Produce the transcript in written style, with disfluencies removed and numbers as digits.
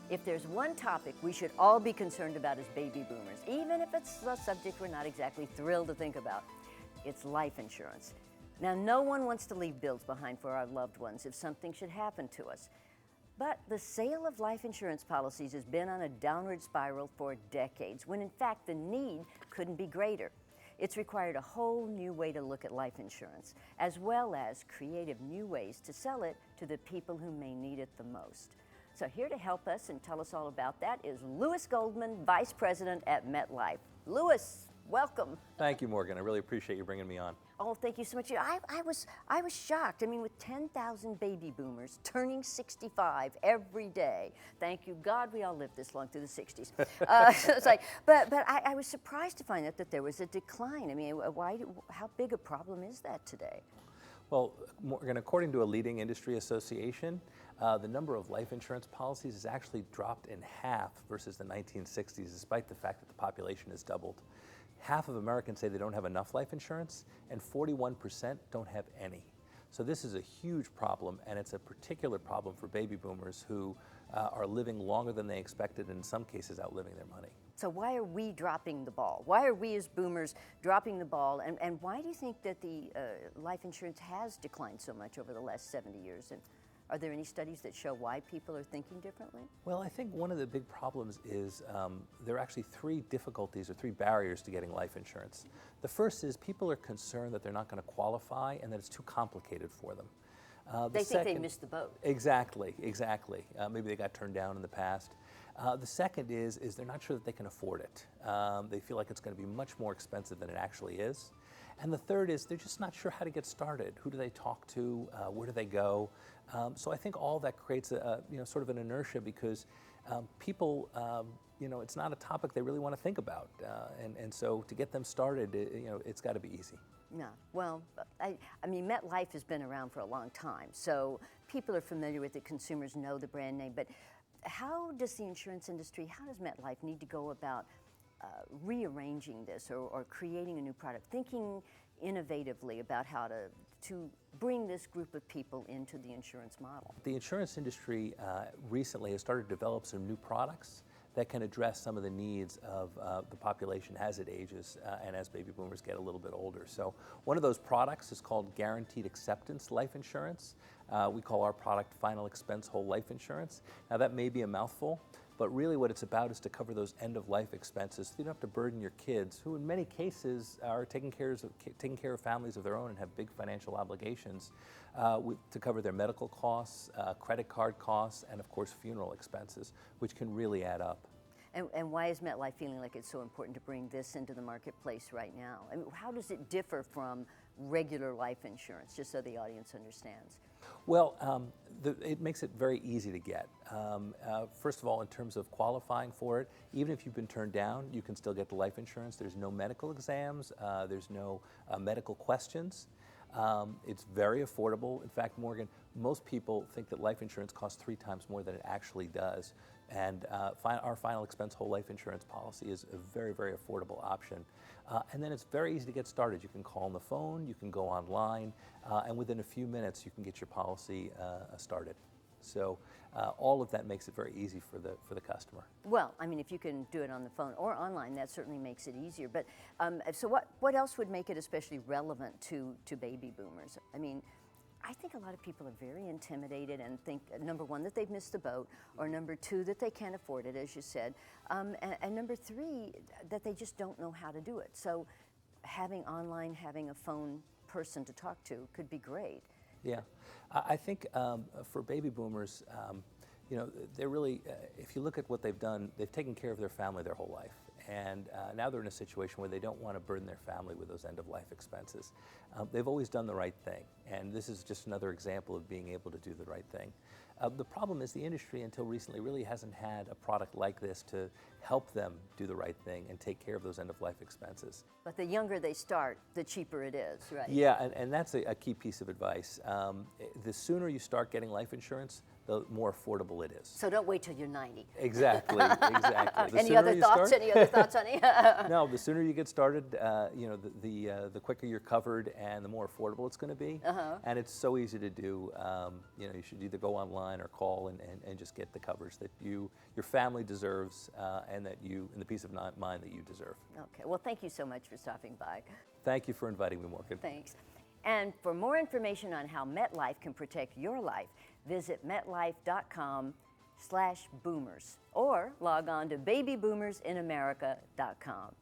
If there's one topic we should all be concerned about as baby boomers, even if it's a subject we're not exactly thrilled to think about, it's life insurance. Now, no one wants to leave bills behind for our loved ones if something should happen to us. But the sale of life insurance policies has been on a downward spiral for decades, when in fact the need couldn't be greater. It's required a whole new way to look at life insurance, as well as creative new ways to sell it to the people who may need it the most. So here to help us and tell us all about that is Louis Goldman, Vice President at MetLife. Louis, welcome. Thank you, Morgan. I really appreciate you bringing me on. Oh, thank you so much. I was shocked. I mean, with 10,000 baby boomers turning 65 every day. Thank you, God, we all lived this long through the 60s. It's like, but I was surprised to find out that there was a decline. I mean, how big a problem is that today? Well, Morgan, according to a leading industry association, the number of life insurance policies has actually dropped in half versus the 1960s, despite the fact that the population has doubled. Half of Americans say they don't have enough life insurance, and 41% don't have any. So this is a huge problem, and it's a particular problem for baby boomers who are living longer than they expected, and in some cases outliving their money. So why are we dropping the ball? Why are we as boomers dropping the ball? And why do you think that the life insurance has declined so much over the last 70 years? And are there any studies that show why people are thinking differently? Well, I think one of the big problems is there are actually three difficulties or three barriers to getting life insurance. The first is people are concerned that they're not going to qualify and that it's too complicated for them. They think they missed the boat. Exactly. Maybe they got turned down in the past. The second is they're not sure that they can afford it. They feel like it's going to be much more expensive than it actually is. And the third is they're just not sure how to get started. Who do they talk to? Where do they go? So I think all that creates a sort of an inertia because people, it's not a topic they really want to think about. And so to get them started, it's got to be easy. No, well, I mean, MetLife has been around for a long time, so people are familiar with it, consumers know the brand name, but how does the insurance industry, how does MetLife need to go about rearranging this or creating a new product, thinking innovatively about how to bring this group of people into the insurance model? The insurance industry recently has started to develop some new products that can address some of the needs of the population as it ages and as baby boomers get a little bit older. So one of those products is called Guaranteed Acceptance Life Insurance. We call our product Final Expense Whole Life Insurance. Now that may be a mouthful, but really what it's about is to cover those end-of-life expenses so you don't have to burden your kids, who in many cases are taking care of families of their own and have big financial obligations, to cover their medical costs, credit card costs, and of course funeral expenses, which can really add up. And why is MetLife feeling like it's so important to bring this into the marketplace right now? I mean, how does it differ from regular life insurance, just so the audience understands? Well, it makes it very easy to get. First of all, in terms of qualifying for it, even if you've been turned down, you can still get the life insurance. There's no medical exams. There's no medical questions. It's very affordable. In fact, Morgan, most people think that life insurance costs 3 times more than it actually does. And our Final Expense Whole Life Insurance policy is a very, very affordable option. And then it's very easy to get started. You can call on the phone, you can go online, and within a few minutes you can get your policy started. So all of that makes it very easy for the customer. Well, I mean, if you can do it on the phone or online, that certainly makes it easier. But so what else would make it especially relevant to baby boomers? I mean, I think a lot of people are very intimidated and think, number one, that they've missed the boat, or number two, that they can't afford it, as you said, and number three, that they just don't know how to do it. So having a phone person to talk to could be great. Yeah, I think for baby boomers, they're really, if you look at what they've done, they've taken care of their family their whole life. And now they're in a situation where they don't want to burden their family with those end-of-life expenses. They've always done the right thing, and this is just another example of being able to do the right thing. The problem is the industry, until recently, really hasn't had a product like this to help them do the right thing and take care of those end-of-life expenses. But the younger they start, the cheaper it is, right? Yeah, and that's a key piece of advice. The sooner you start getting life insurance, the more affordable it is. So don't wait till you're 90. Exactly, exactly. The Any sooner other you thoughts? start- Any other thoughts, honey? No, the sooner you get started, the quicker you're covered and the more affordable it's going to be. And it's so easy to do. You should either go online or call and just get the coverage that your family deserves and and the peace of mind that you deserve. Okay, well, thank you so much for stopping by. Thank you for inviting me, Morgan. Thanks. And for more information on how MetLife can protect your life, visit metlife.com/boomers or log on to babyboomersinamerica.com.